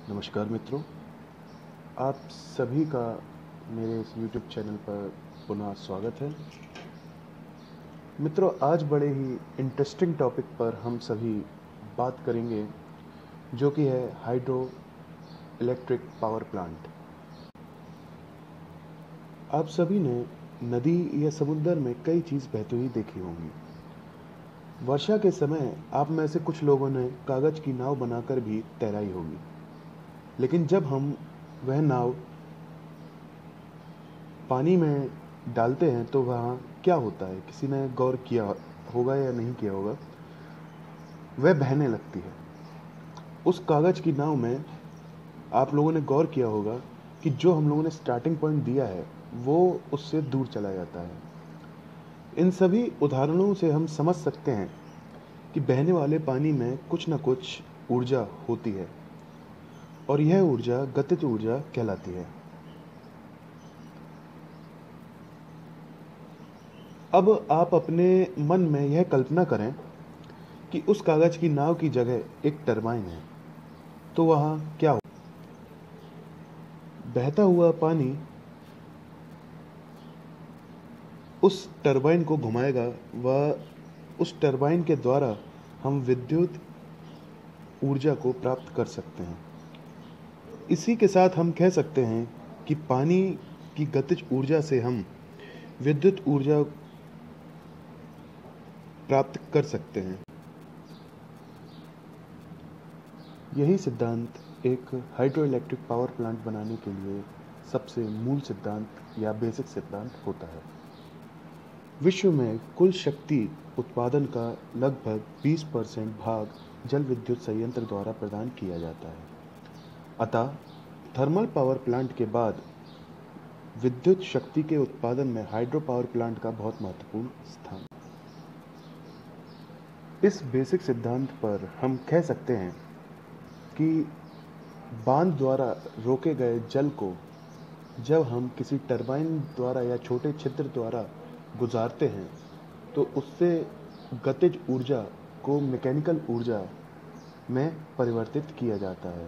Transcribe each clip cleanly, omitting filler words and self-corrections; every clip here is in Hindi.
नमस्कार मित्रों, आप सभी का मेरे इस YouTube चैनल पर पुनः स्वागत है। मित्रों, आज बड़े ही इंटरेस्टिंग टॉपिक पर हम सभी बात करेंगे, जो कि है हाइड्रो इलेक्ट्रिक पावर प्लांट। आप सभी ने नदी या समुद्र में कई चीज़ बहती हुई देखी होंगी। वर्षा के समय आप में से कुछ लोगों ने कागज़ की नाव बनाकर भी तैराई होगी, लेकिन जब हम वह नाव पानी में डालते हैं तो वहाँ क्या होता है, किसी ने गौर किया होगा या नहीं किया होगा। वह बहने लगती है। उस कागज़ की नाव में आप लोगों ने गौर किया होगा कि जो हम लोगों ने स्टार्टिंग पॉइंट दिया है वो उससे दूर चला जाता है। इन सभी उदाहरणों से हम समझ सकते हैं कि बहने वाले पानी में कुछ न कुछ ऊर्जा होती है और यह ऊर्जा गतिज ऊर्जा कहलाती है। अब आप अपने मन में यह कल्पना करें कि उस कागज की नाव की जगह एक टरबाइन है, तो वहाँ क्या हो? बहता हुआ पानी उस टरबाइन को घुमाएगा व उस टरबाइन के द्वारा हम विद्युत ऊर्जा को प्राप्त कर सकते हैं। इसी के साथ हम कह सकते हैं कि पानी की गतिज ऊर्जा से हम विद्युत ऊर्जा प्राप्त कर सकते हैं। यही सिद्धांत एक हाइड्रो इलेक्ट्रिक पावर प्लांट बनाने के लिए सबसे मूल सिद्धांत या बेसिक सिद्धांत होता है। विश्व में कुल शक्ति उत्पादन का लगभग 20% भाग जल विद्युत संयंत्र द्वारा प्रदान किया जाता है। अतः थर्मल पावर प्लांट के बाद विद्युत शक्ति के उत्पादन में हाइड्रो पावर प्लांट का बहुत महत्वपूर्ण स्थान। इस बेसिक सिद्धांत पर हम कह सकते हैं कि बांध द्वारा रोके गए जल को जब हम किसी टरबाइन द्वारा या छोटे छिद्र द्वारा गुजारते हैं तो उससे गतिज ऊर्जा को मैकेनिकल ऊर्जा में परिवर्तित किया जाता है,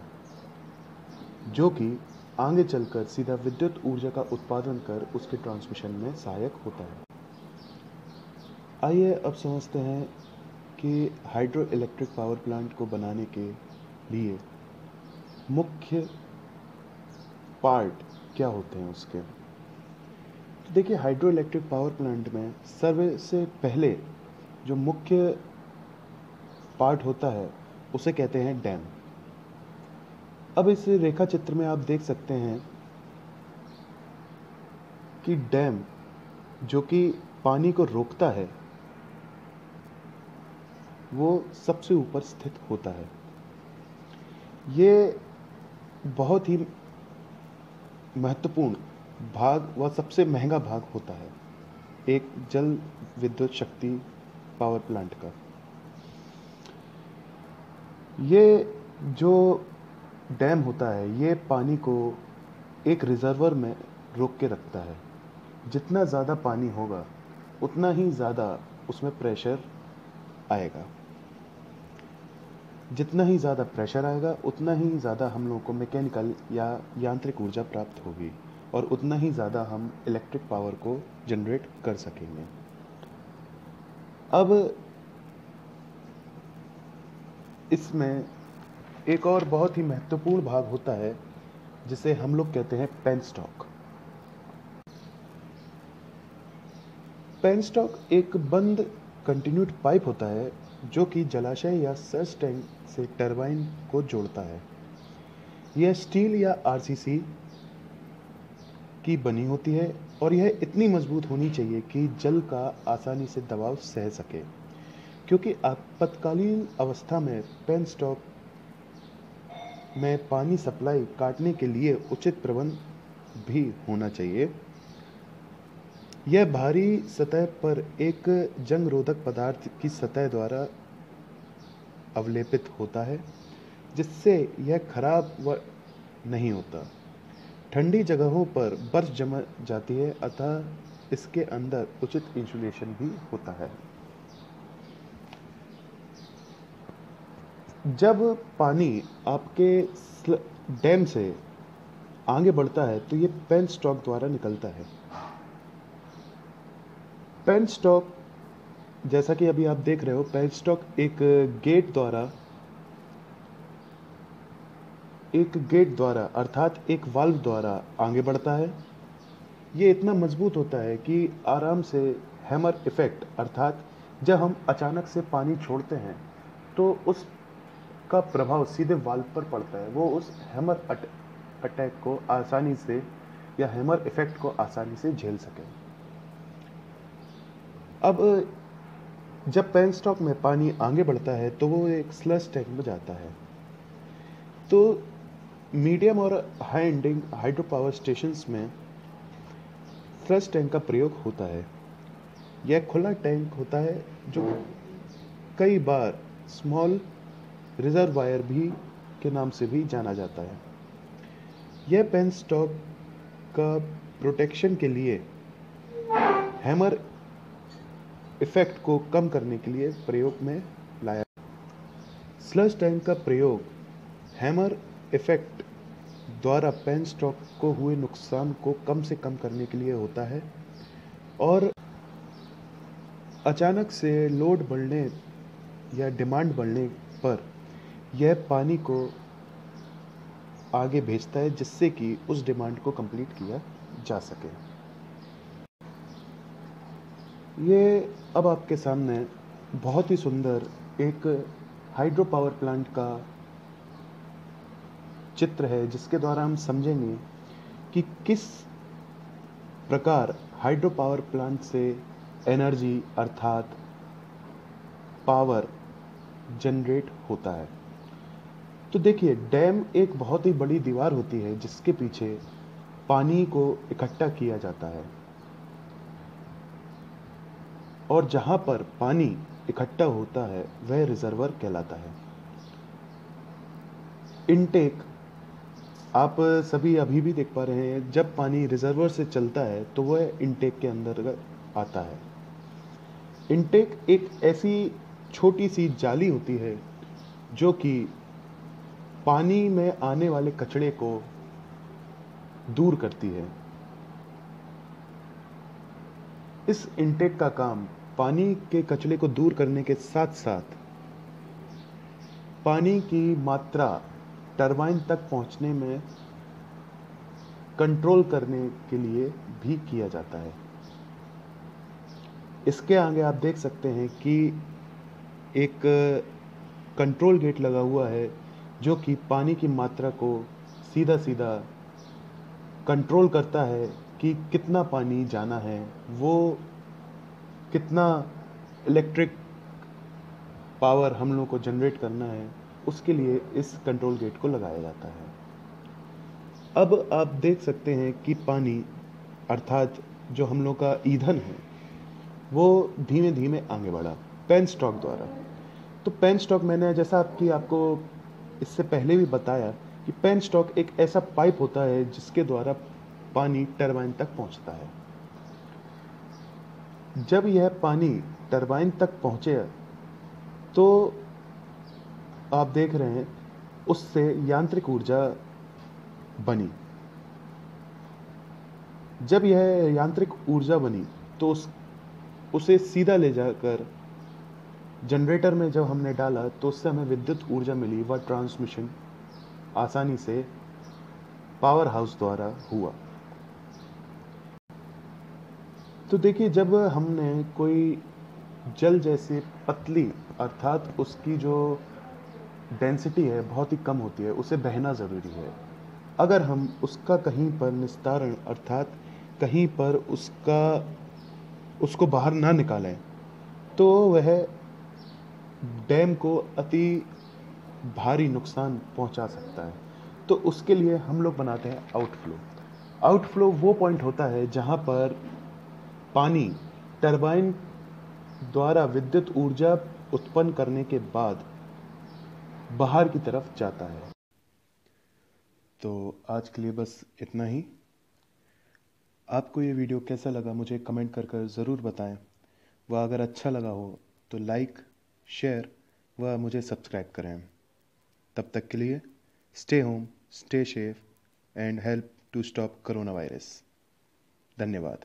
जो कि आगे चलकर सीधा विद्युत ऊर्जा का उत्पादन कर उसके ट्रांसमिशन में सहायक होता है। आइए अब समझते हैं कि हाइड्रो इलेक्ट्रिक पावर प्लांट को बनाने के लिए मुख्य पार्ट क्या होते हैं उसके। तो देखिए, हाइड्रो इलेक्ट्रिक पावर प्लांट में सबसे पहले जो मुख्य पार्ट होता है उसे कहते हैं डैम। अब इस रेखा चित्र में आप देख सकते हैं कि डैम जो कि पानी को रोकता है वो सबसे ऊपर स्थित होता है। ये बहुत ही महत्वपूर्ण भाग व सबसे महंगा भाग होता है एक जल विद्युत शक्ति पावर प्लांट का। ये जो डैम होता है ये पानी को एक रिजर्वर में रोक के रखता है। जितना ज़्यादा पानी होगा उतना ही ज़्यादा उसमें प्रेशर आएगा। जितना ही ज़्यादा प्रेशर आएगा उतना ही ज़्यादा हम लोगों को मैकेनिकल या यांत्रिक ऊर्जा प्राप्त होगी और उतना ही ज़्यादा हम इलेक्ट्रिक पावर को जनरेट कर सकेंगे। अब इसमें एक और बहुत ही महत्वपूर्ण भाग होता है जिसे हम लोग कहते हैं पेनस्टॉक। पेनस्टॉक एक बंद कंटिन्यूड पाइप होता है जो कि जलाशय या सर्च टैंक से टरबाइन को जोड़ता है। यह स्टील या आरसीसी की बनी होती है और यह इतनी मजबूत होनी चाहिए कि जल का आसानी से दबाव सह सके, क्योंकि आपातकालीन अवस्था में पेनस्टॉक में पानी सप्लाई काटने के लिए उचित प्रबंध भी होना चाहिए। यह बाहरी सतह पर एक जंग रोधक पदार्थ की सतह द्वारा अवलेपित होता है जिससे यह खराब व नहीं होता। ठंडी जगहों पर बर्फ जम जाती है, अतः इसके अंदर उचित इंसुलेशन भी होता है। जब पानी आपके डैम से आगे बढ़ता है तो ये पेनस्टॉक द्वारा निकलता है। पेनस्टॉक, जैसा कि अभी आप देख रहे हो, पेनस्टॉक एक गेट द्वारा अर्थात एक वाल्व द्वारा आगे बढ़ता है। ये इतना मजबूत होता है कि आराम से हैमर इफेक्ट अर्थात जब हम अचानक से पानी छोड़ते हैं तो उसका प्रभाव सीधे वाल्व पर पड़ता है। वो उस हैमर अटैक को आसानी से या हैमर इफेक्ट को आसानी से झेल सके। अब जब पेनस्टॉक में पानी आगे बढ़ता है तो वो एक स्लश टैंक में जाता है। तो मीडियम और high ending hydro power stations में स्लश टैंक का प्रयोग होता है। यह खुला टैंक होता है जो कई बार स्मॉल रिजर्वायर भी के नाम से भी जाना जाता है। यह पेनस्टॉक का प्रोटेक्शन के लिए हैमर इफेक्ट को कम करने के लिए प्रयोग में लाया। स्लश टैंक का प्रयोग हैमर इफेक्ट द्वारा पेनस्टॉक को हुए नुकसान को कम से कम करने के लिए होता है और अचानक से लोड बढ़ने या डिमांड बढ़ने पर यह पानी को आगे भेजता है जिससे कि उस डिमांड को कंप्लीट किया जा सके। ये अब आपके सामने बहुत ही सुंदर एक हाइड्रो पावर प्लांट का चित्र है जिसके द्वारा हम समझेंगे कि किस प्रकार हाइड्रो पावर प्लांट से एनर्जी अर्थात पावर जनरेट होता है। तो देखिए, डैम एक बहुत ही बड़ी दीवार होती है जिसके पीछे पानी को इकट्ठा किया जाता है और जहां पर पानी इकट्ठा होता है वह रिजर्वर कहलाता है। इनटेक आप सभी अभी भी देख पा रहे हैं, जब पानी रिजर्वर से चलता है तो वह इनटेक के अंदर आता है। इनटेक एक ऐसी छोटी सी जाली होती है जो कि पानी में आने वाले कचरे को दूर करती है। इस इनटेक का काम पानी के कचरे को दूर करने के साथ साथ पानी की मात्रा टरबाइन तक पहुंचने में कंट्रोल करने के लिए भी किया जाता है। इसके आगे आप देख सकते हैं कि एक कंट्रोल गेट लगा हुआ है जो कि पानी की मात्रा को सीधा सीधा कंट्रोल करता है कि कितना पानी जाना है, वो कितना इलेक्ट्रिक पावर हम लोग को जनरेट करना है, उसके लिए इस कंट्रोल गेट को लगाया जाता है। अब आप देख सकते हैं कि पानी अर्थात जो हम लोग का ईंधन है वो धीमे धीमे आगे बढ़ा पेनस्टॉक द्वारा। तो पेनस्टॉक, मैंने जैसा आपको इससे पहले भी बताया कि पेनस्टॉक एक ऐसा पाइप होता है जिसके द्वारा पानी टरबाइन तक पहुंचता है। जब यह पानी टरबाइन तक पहुंचे तो आप देख रहे हैं उससे यांत्रिक ऊर्जा बनी। जब यह यांत्रिक ऊर्जा बनी तो उसे सीधा ले जाकर जनरेटर में जब हमने डाला तो उससे हमें विद्युत ऊर्जा मिली। वह ट्रांसमिशन आसानी से पावर हाउस द्वारा हुआ। तो देखिए, जब हमने कोई जल जैसे पतली अर्थात उसकी जो डेंसिटी है बहुत ही कम होती है, उसे बहना ज़रूरी है। अगर हम उसका कहीं पर निस्तारण अर्थात कहीं पर उसको बाहर ना निकालें तो वह डैम को अति भारी नुकसान पहुंचा सकता है। तो उसके लिए हम लोग बनाते हैं आउटफ्लो। आउटफ्लो वो पॉइंट होता है जहां पर पानी टरबाइन द्वारा विद्युत ऊर्जा उत्पन्न करने के बाद बाहर की तरफ जाता है। तो आज के लिए बस इतना ही। आपको ये वीडियो कैसा लगा मुझे कमेंट कर ज़रूर बताएं। वह अगर अच्छा लगा हो तो लाइक, शेयर व मुझे सब्सक्राइब करें। तब तक के लिए stay home, stay safe and help to stop corona virus. धन्यवाद।